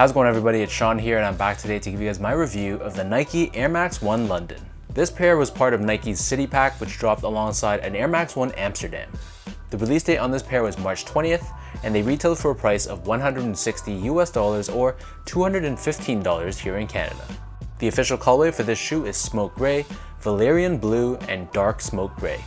How's it going, everybody? It's Sean here, and I'm back today to give you guys my review of the Nike Air Max 1 London. This pair was part of Nike's City Pack, which dropped alongside an Air Max 1 Amsterdam. The release date on this pair was March 20th, and they retailed for a price of $160 US or $215 here in Canada. The official colorway for this shoe is Smoke Gray, Valerian Blue, and Dark Smoke Gray.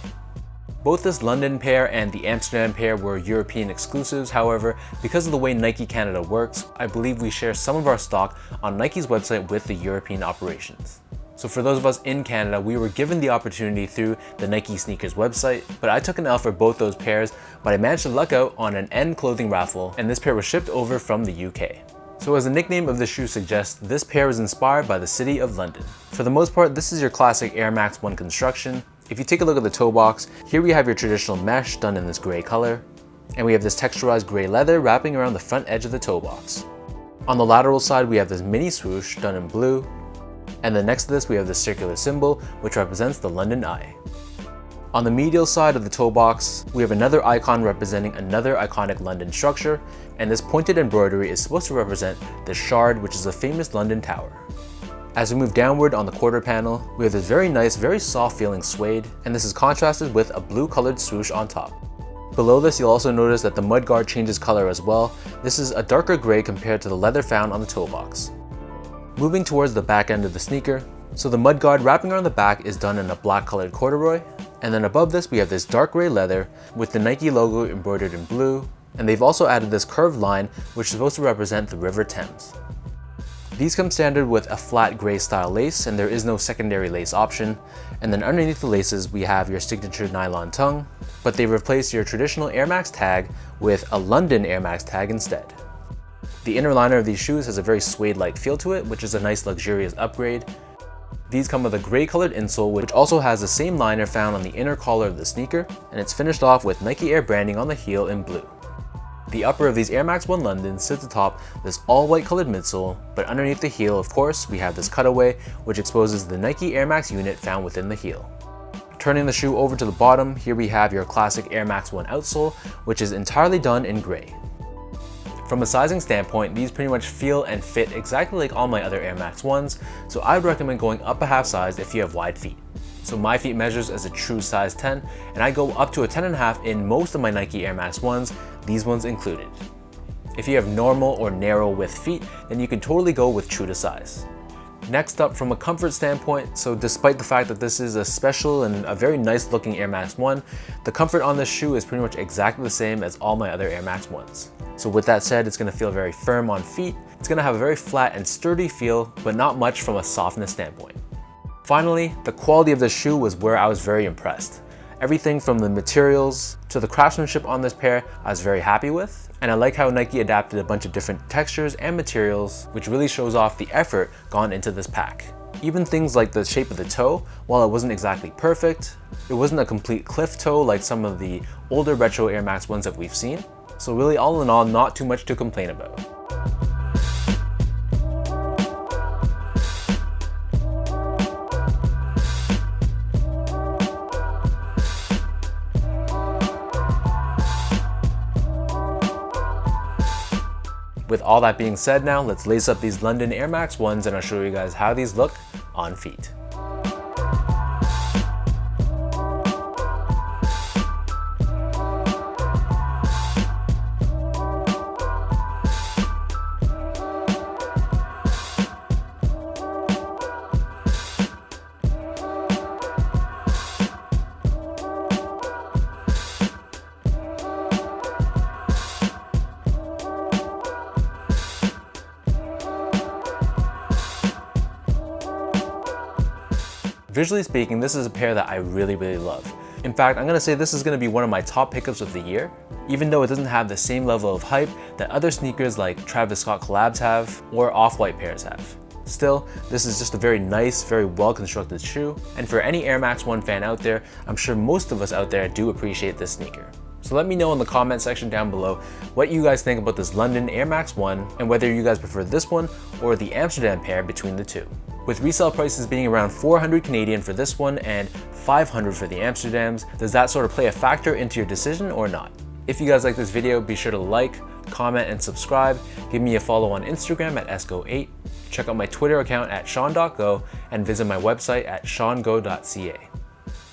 Both this London pair and the Amsterdam pair were European exclusives. However, because of the way Nike Canada works, I believe we share some of our stock on Nike's website with the European operations. So for those of us in Canada, we were given the opportunity through the Nike Sneakers website, but I took an L for both those pairs, but I managed to luck out on an end clothing raffle, and this pair was shipped over from the UK. So as the nickname of the shoe suggests, this pair was inspired by the city of London. For the most part, this is your classic Air Max 1 construction. If you take a look at the toe box, here we have your traditional mesh done in this gray color, and we have this texturized gray leather wrapping around the front edge of the toe box. On the lateral side, we have this mini swoosh done in blue, and then next to this we have this circular symbol which represents the London Eye. On the medial side of the toe box, we have another icon representing another iconic London structure, and this pointed embroidery is supposed to represent the Shard, which is a famous London tower. As we move downward on the quarter panel, we have this very nice, very soft feeling suede, and this is contrasted with a blue colored swoosh on top. Below this, you'll also notice that the mudguard changes color as well. This is a darker gray compared to the leather found on the toe box. Moving towards the back end of the sneaker, so the mudguard wrapping around the back is done in a black colored corduroy, and then above this we have this dark gray leather with the Nike logo embroidered in blue, and they've also added this curved line which is supposed to represent the River Thames. These come standard with a flat gray style lace, and there is no secondary lace option. And then underneath the laces, we have your signature nylon tongue, but they replace your traditional Air Max tag with a London Air Max tag instead. The inner liner of these shoes has a very suede-like feel to it, which is a nice luxurious upgrade. These come with a gray colored insole, which also has the same liner found on the inner collar of the sneaker, and it's finished off with Nike Air branding on the heel in blue. The upper of these Air Max 1 London sits atop this all-white colored midsole, but underneath the heel, of course, we have this cutaway, which exposes the Nike Air Max unit found within the heel. Turning the shoe over to the bottom, here we have your classic Air Max 1 outsole, which is entirely done in gray. From a sizing standpoint, these pretty much feel and fit exactly like all my other Air Max 1s, so I would recommend going up a half size if you have wide feet. So my feet measures as a true size 10, and I go up to a 10.5 in most of my Nike Air Max 1s, these ones included. If you have normal or narrow width feet, then you can totally go with true to size. Next up, from a comfort standpoint, so despite the fact that this is a special and a very nice looking Air Max 1, the comfort on this shoe is pretty much exactly the same as all my other Air Max 1s. So with that said, it's going to feel very firm on feet, it's going to have a very flat and sturdy feel, but not much from a softness standpoint. Finally, the quality of this shoe was where I was very impressed. Everything from the materials to the craftsmanship on this pair I was very happy with, and I like how Nike adapted a bunch of different textures and materials, which really shows off the effort gone into this pack. Even things like the shape of the toe, while it wasn't exactly perfect, it wasn't a complete cliff toe like some of the older retro Air Max 1s that we've seen. So really, all in all, not too much to complain about. With all that being said, now let's lace up these London Air Max 1s and I'll show you guys how these look on feet. Visually speaking, this is a pair that I really love. In fact, I'm gonna say this is gonna be one of my top pickups of the year, even though it doesn't have the same level of hype that other sneakers like Travis Scott collabs have or Off-White pairs have. Still, this is just a very nice, very well-constructed shoe, and for any Air Max 1 fan out there, I'm sure most of us out there do appreciate this sneaker. So let me know in the comment section down below what you guys think about this London Air Max 1 and whether you guys prefer this one or the Amsterdam pair between the two. With resale prices being around 400 Canadian for this one and 500 for the Amsterdams, does that sort of play a factor into your decision or not? If you guys like this video, be sure to like, comment, and subscribe. Give me a follow on Instagram at esgo8. Check out my Twitter account at sean.go and visit my website at seango.ca.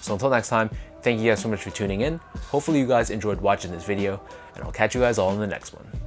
So until next time, thank you guys so much for tuning in. Hopefully you guys enjoyed watching this video, and I'll catch you guys all in the next one.